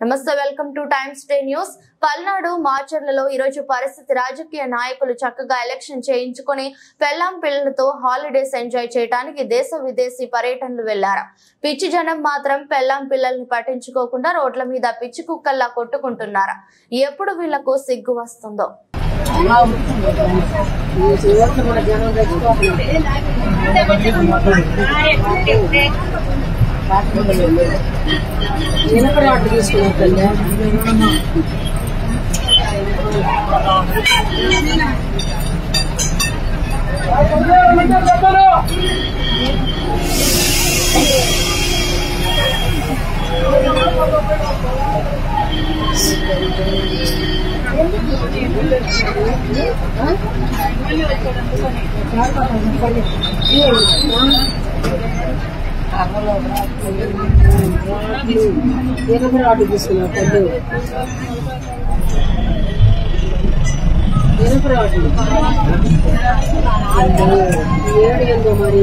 నమస్తే, welcome to Times Day News. Palnadu మార్చర్లలో ఈరోజు పరిస్థితి రాజకీయ నాయకులు చక్కగా ఎలక్షన్ చేయించుకుని పెళ్లాం పిల్లలతో హాలిడేస్ ఎంజాయ్ చేయడానికి దేశ విదేశీ పర్యటనలు వెళ్లారు. పిచ్చి జనం మాత్రం పెళ్లాం పిల్లల్ని పట్టించుకోకుండా రోడ్ల మీద పిచ్చి కుక్కల్లా కొట్టుకుంటున్నారు. ఎప్పుడు వీళ్లకు సిగ్గు వస్తుందో. మరి